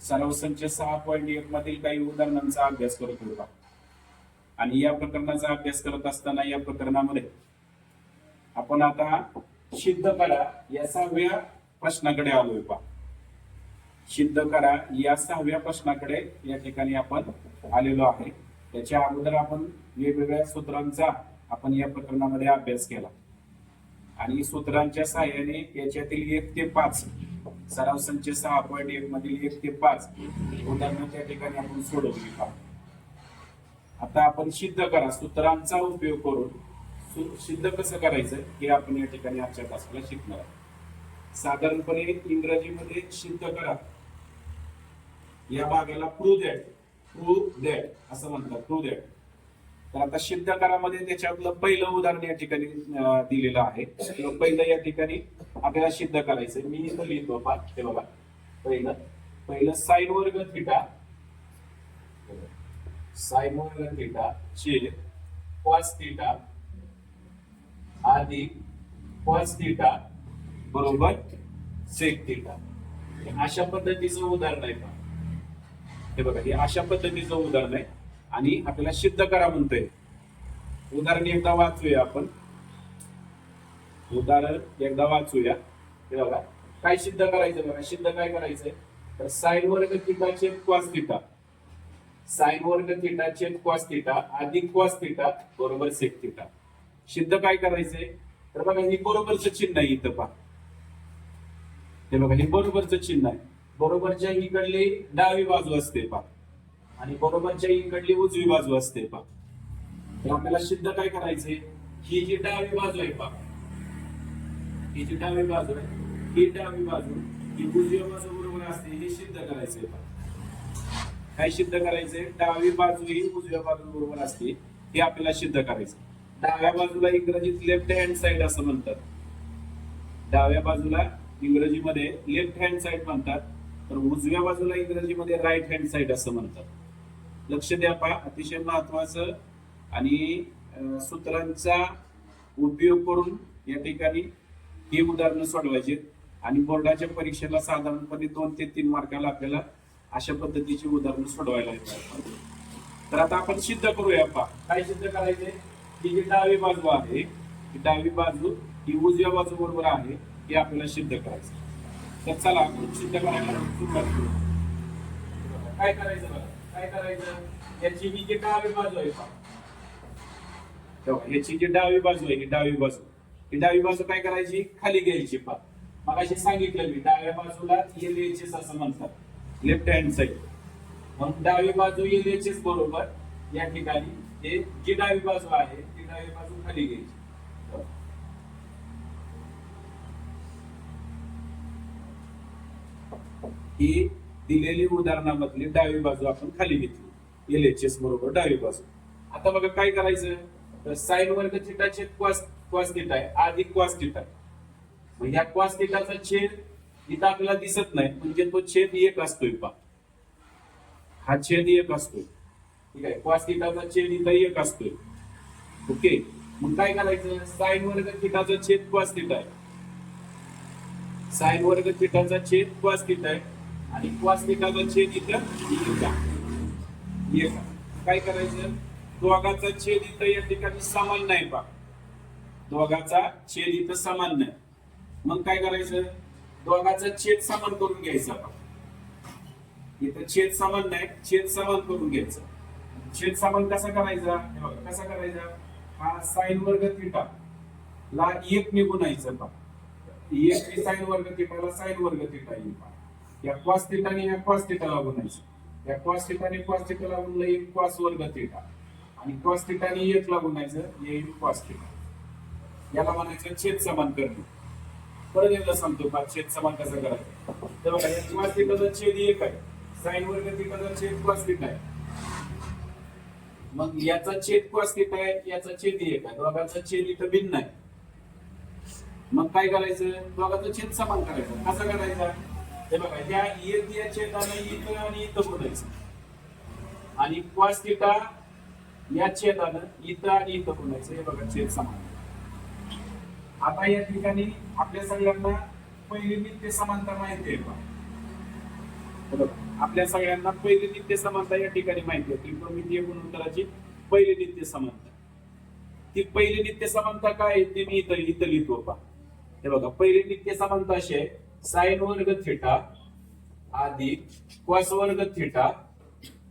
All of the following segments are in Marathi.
सराव संच 6.1 मधील काही उदाहरणांचा अभ्यास करत होता आणि या प्रकरणाचा अभ्यास करत असताना या प्रकरणामध्ये आपण आता सिद्ध करा या 6व्या प्रश्नाकडे आलोय पहा. सिद्ध करा या 6व्या प्रश्नाकडे या ठिकाणी आपण आलेलो आहे. याच्या अगोदर आपण वेगवेगळ्या सूत्रांचा आपण या प्रकरणामध्ये अभ्यास केला आणि सूत्रांच्या सहाय्याने याच्यातील 1 ते 5 सराव संच 6.1 मधील 1 ते 5 उदाहरणं त्या ठिकाणी आपण सोडवली पहा. आता आपण सिद्ध करा सूत्रांचा उपयोग करून सिद्ध कसं करायचं हे आपण या ठिकाणी आजच्या तासाला शिकणार आहोत. साधारणपणे इंग्रजीमध्ये सिद्ध करा या भागाला प्रूव्ह दॅट असं म्हणतात. Prove that. तर आता सिद्ध करामध्ये त्याच्यातलं पहिलं उदाहरण या ठिकाणी दिलेलं आहे. पहिलं या ठिकाणी आपल्याला सिद्ध करायचं. मी इथं लिहितो पहा. हे बघा पहिलं साइन वर्ग थिटा छेद कॉस थिटा अधिक कॉस थिटा बरोबर सेक थिटा. अशा पद्धतीचं उदाहरण आहे पहा. हे बघा हे अशा पद्धतीचं उदाहरण आहे आणि आपल्याला सिद्ध करा म्हणतोय. उदाहरण एकदा वाचूया आपण. उदाहरण एकदा वाचूया. हे बघा काय सिद्ध करायचं बघा. सिद्ध काय करायचंय तर साइन वर्ग थिटा छेद कॉस थिटा साइन वर्ग थिटा छेद कॉस थिटा अधिक कॉस थिटा बरोबर सेक थिटा. सिद्ध काय करायचंय तर बघा हे बरोबरचं चिन्ह आहे इथं पहा. हे बघा हे बरोबरचं चिन्ह आहे. बरोबरच्या इकडली डावी बाजू असते पहा आणि बरोबरच्या इकडली उजवी बाजू असते पहा. तर आपल्याला सिद्ध काय करायचंय ही जी डावी बाजू आहे पहा. ही जी डावी बाजू आहे ही डावी बाजू ही उजव्या बाजू बरोबर असते हे सिद्ध करायचंय पहा. काय सिद्ध करायचंय डावी बाजू ही उजव्या बाजू बरोबर असते हे आपल्याला सिद्ध करायचं. डाव्या बाजूला इंग्रजीत लेफ्ट हँड साइड असं म्हणतात. डाव्या बाजूला इंग्रजीमध्ये लेफ्ट हँड साइड म्हणतात तर उजव्या बाजूला इंग्रजीमध्ये राईट हँड साइड असं म्हणतात. लक्ष द्या पहा अतिशय महत्वाचं आणि सूत्रांचा उपयोग करून या ठिकाणी ही उदाहरणं सोडवायची आणि बोर्डाच्या परीक्षेला साधारणपणे 2 ते 3 मार्काला आपल्याला अशा पद्धतीची उदाहरणं सोडवायला येतात. तर आता आपण सिद्ध करूया पहा. काय सिद्ध करायचंय ही जी डावी बाजू आहे ही डावी बाजू ही उजव्या बाजू बरोबर आहे हे आपल्याला सिद्ध करायचं. तर चला आपण सिद्ध करायला सुरुवात करू. काय करायचं बघा काय करायचं याची ही जी डावी बाजू आहे पहा. याची जी डावी बाजू आहे ही डावी बाजू काय करायची खाली घ्यायची पहा. मगाशी सांगितलं मी डाव्या बाजूला LHS असं म्हणतात लेफ्ट हँड साइड. मग डावी बाजू LHS बरोबर या ठिकाणी हे जी डावी बाजू आहे ती डावी बाजू खाली घ्यायची. ही दिलेली उदाहरणामधली डावी बाजू आपण खाली घेतली LHS बरोबर डावी बाजू. आता बघा काय करायचं तर साइन वर्ग थिटा छेद कॉस थिटा आहे अधिक कॉस थिटा. मग या कॉस थिटाचा छेद इथं आपल्याला दिसत नाही म्हणजे तो छेद 1 असतोय पहा. हा छेद 1 असतोय. ठीक आहे कॉस थिटाचा छेद इथं 1 असतोय. ओके मग काय करायचं साइन वर्ग थिटाचा छेद कॉस थिटा आहे. साइन वर्ग थिटाचा छेद कॉस थिटा आहे आणि कॉस थिटाचा छेद इथं 1 काय करायचं दोघांचा छेद इथं या ठिकाणी समान नाही पहा. दोघांचा छेद इथं समान नाही. मग काय करायचं दोघांचा छेद समान करून घ्यायचा पहा. इथं छेद समान नाही छेद समान करून घ्यायचं. छेद समान कसा करायचा हे बघा कसा करायचा हा साइन वर्ग थिटा ला 1 निघून यायचं पहा. 1 साइन वर्ग थिटाला साइन वर्ग थिटा येईल पहा. या कॉस थिटाने या कॉस थिटा लागून यायचं. या कॉस थिटाने कॉस थिटा लागून येईल कॉस वर्ग थिटा आणि कॉस थिटाने 1 लागून यायचं येईल कॉस थिटा. याला म्हणायचं छेद समान करणे. परत एकदा सांगतो पहा छेद समान कसं करायचं. तर बघा या कॉस थिटाचा छेद 1 आहे. साइन वर्ग थिटाचा छेद कॉस थिटा आहे. मग याचा छेद कॉस थिटा आहे याचा छेद 1 आहे. दोघांचा छेद इथं भिन्न आहे. मग काय करायचं दोघांचा छेद समान करायचा. कसा करायचा हे बघा या 1 या छेदाने इथं आणि इथं गुणायचं आणि कॉस थिटा या छेदानं इथं आणि इथं गुणायचं. हे बघा छेद समान. आता या ठिकाणी आपल्या सगळ्यांना पहिली नित्य समांतर माहिती आहे पहा. हे बघा, आपल्या सगळ्यांना पहिली नित्य समानता या ठिकाणी माहिती आहे. त्रिकोणमितीय गुणोत्तराची पहिली नित्य समानता. ती पहिली नित्य समानता काय आहे ते मी इथं लिहितो पहा. हे बघा, पहिली नित्य समानता अशी आहे, साइन वर्ग थिटा अधिक कॉस वर्ग थिटा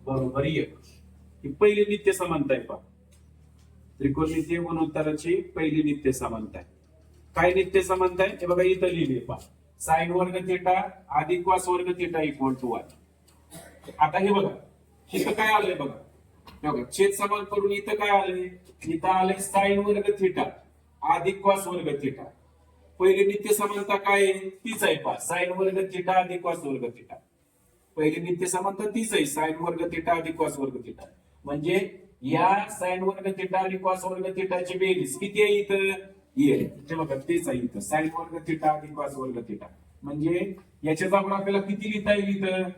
बरोबर 1. ही पहिली नित्य समानता आहे पहा. त्रिकोणमितीय गुणोत्तराची पहिली नित्य समानता आहे. काय नित्य समानता आहे हे बघा इथं लिहिली पहा. साइन वर्ग थिटा अधिक कॉस वर्ग थिटा इक्वल टू 1. आता हे बघा, इथं काय आलंय बघा, हे बघा छेद समान करून इथं काय आलंय, इथं आलंय साइन वर्ग थिटा अधिक कॉस वर्ग थिटा. पहिली नित्य समानता काय आहे तीच आहे पहा, साइन वर्ग थिटा अधिक कॉस वर्ग थिटा. पहिली नित्य समानता तीच आहे, साइन वर्ग थिटा अधिक कॉस वर्ग थिटा. म्हणजे या साइन वर्ग थिटा आणि कॉस वर्ग थिटाची बेरीज किती आहे इथं, हे बघा तेच आहे इथं, साइन वर्ग थिटा अधिक कॉस वर्ग थिटा. म्हणजे याच्या जागेवर आपल्याला किती लिहिता येईल, इथं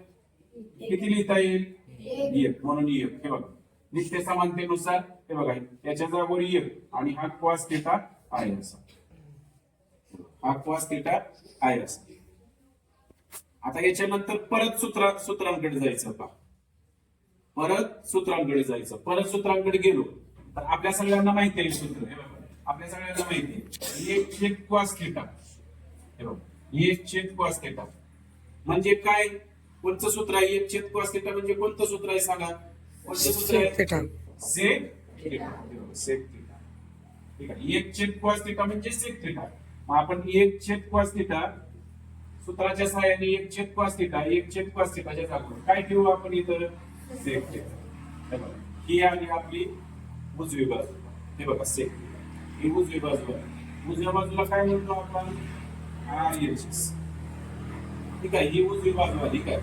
किती लिहिता येईल, 1. म्हणून 1. हे बघा नित्य समानतेनुसार हे बघा याच्या जागेवर 1 आणि हा कॉस थिटा आहे असा, हा कॉस थिटा आहे असा. आता याच्यानंतर परत सूत्रांकडे जायचं पहा. परत सूत्रांकडे गेलो तर आपल्या सगळ्यांना माहिती आहे सूत्र. हे बघा आपल्या सगळ्यांना माहिती आहे 1 छेद कॉस थिटा. हे बघा 1 छेद कॉस थिटा म्हणजे काय, कोणतं सूत्र आहे, 1 छेद कॉस थिटा म्हणजे कोणतं सूत्र आहे सांगा, कोणतं सूत्र आहे, सेक थिटा. सेक थिटा, ठीक आहे. 1 छेद कॉस थिटा म्हणजे सेक थिटा. मग आपण 1 छेद कॉस थिटा सूत्राच्या सहाय्याने 1 छेद कॉस थिटा 1 छेद कॉस थिटाच्या जागेवर काय ठेवू आपण इथं, सेक थिटा. हे बघा ही आली आपली उजवी बाजू. हे बघा सेक ही उजवी बाजू आहे. उजव्या बाजूला काय म्हणतो आपण, RHS. ठीक आहे, ही उजवी बाजू आली. काय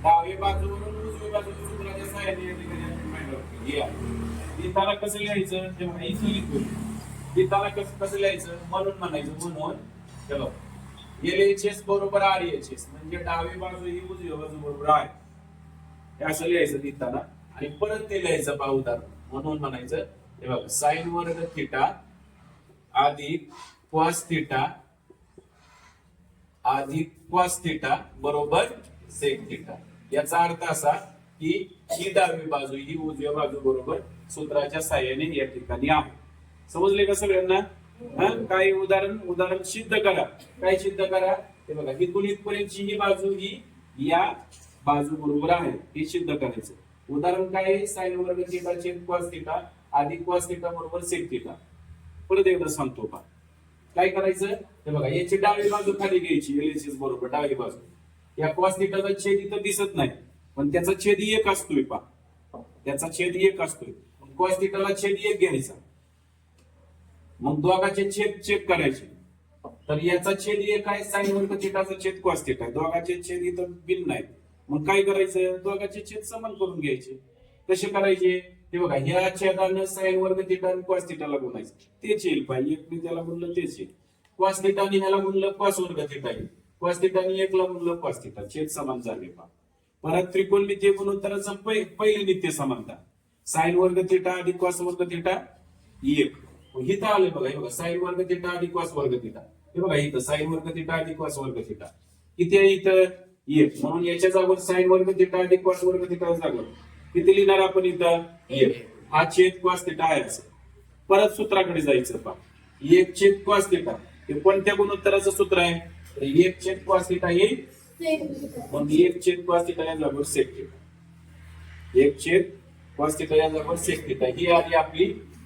डावी बाजूवरून उजवी बाजू सूत्राच्या सहाय्याने लिहिताना कसं लिहायचं तेव्हा इथं लिहितो. लिहिताना कसं लिहायचं, म्हणून म्हणायचं, म्हणून चलो LHS बरोबर RHS म्हणजे डावी बाजू ही उजवी बाजू बरोबर आहे, हे असं लिहायचं लिहिताना. आणि परत ते लिहायचं पहा उदाहरण. म्हणून म्हणायचं हे बघा साइन वर्ग थिटा अधिक कॉस थिटा अधिक कॉस थिटा बरोबर सेक थिटा. याचा अर्थ असा की ही डावी बाजू ही उजव्या बाजू बरोबर सूत्राच्या साहाय्याने या ठिकाणी आहे. समजले का सगळ्यांना? काही उदाहरण सिद्ध करा. काय सिद्ध करा ते बघा, इथून इथपर्यंतची ही बाजू ही या बाजू बरोबर आहे हे सिद्ध करायचं. उदाहरण काय आहे, साइन वर्ग थिटा छेद कॉस थिटा अधिक कॉस थिटा बरोबर सेक थिटा. परत एकदा सांगतो पहा काय करायचं हे बघा, याची डावी बाजू खाली घ्यायची LHS बरोबर डावी बाजू. या कॉस थिटाचा छेद इथं दिसत नाही पण त्याचा छेद 1 असतोय पहा, त्याचा छेद 1 असतोय. कॉस थिटाला छेद 1 घ्यायचा, मग दोघांचे छेद चेक करायचे. तर याचा छेद 1 आहे, साइन वर्ग थिटाचा छेद कॉस थिटा आहे. दोघांचे छेद इथं भिन्न आहेत. मग काय करायचं, दोघांचे छेद समान करून घ्यायचे. कसे करायचे हे बघा, ह्या छेदानं साइन वर्ग थिटा आणि कॉस थिटाला गुणायचं, तेच येईल पाहिजे. 1 त्याला गुणलं तेच येईल. कॉस थिटाने ह्याला गुणलं कॉस वर्ग थिटा येईल, कॉस थिटाने 1 ला गुणलं कॉस थिटा, छेद समान झाले पहा. परत त्रिकोणमितीय गुणोत्तराचं पहिली नित्य समानता साइन वर्ग थिटा अधिक कॉस वर्ग थिटा 1. इथं आले बघा, हे बघा साइन वर्ग थिटा अधिक कॉस वर्ग थिटा. हे बघा इथं साइन वर्ग थिटा अधिक कॉस वर्ग थिटा किती आहे इथं 1. म्हणून याच्या जागेवर साइन वर्ग थिटा अधिक कॉस वर्ग थिटा जागेवर किती लिहिणार आपण इथं 1. हा छेद कॉस थिटा आहे असं. परत सूत्राकडे जायचं पहा, 1 छेद कॉस थिटा हे कोणत्या गुणोत्तराचं सूत्र आहे, 1 छेद कॉस थिटा येईल. मग 1 छेद कॉस थिटा या जागेवर सेक थिटा. 1 छेद कॉस थिटा या जागेवर सेक थिटा ही आली आपली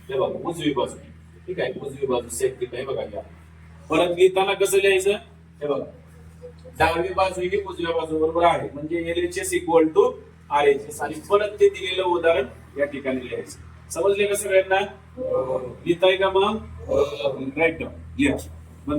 हे बघा उजवी बाजू. ठीक आहे, उजवी बाजू सेक थिटा हे बघा. या परत लिहिताना कसं लिहायचं हे बघा, डावी बाजू ही उजव्या बाजू बरोबर आहे म्हणजे LHS इक्वल टू RHS. आणि परत ते दिलेलं उदाहरण या ठिकाणी लिहायचं. समजले का सगळ्यांना? लिहिताय का मग? राईट डाऊन लिहा.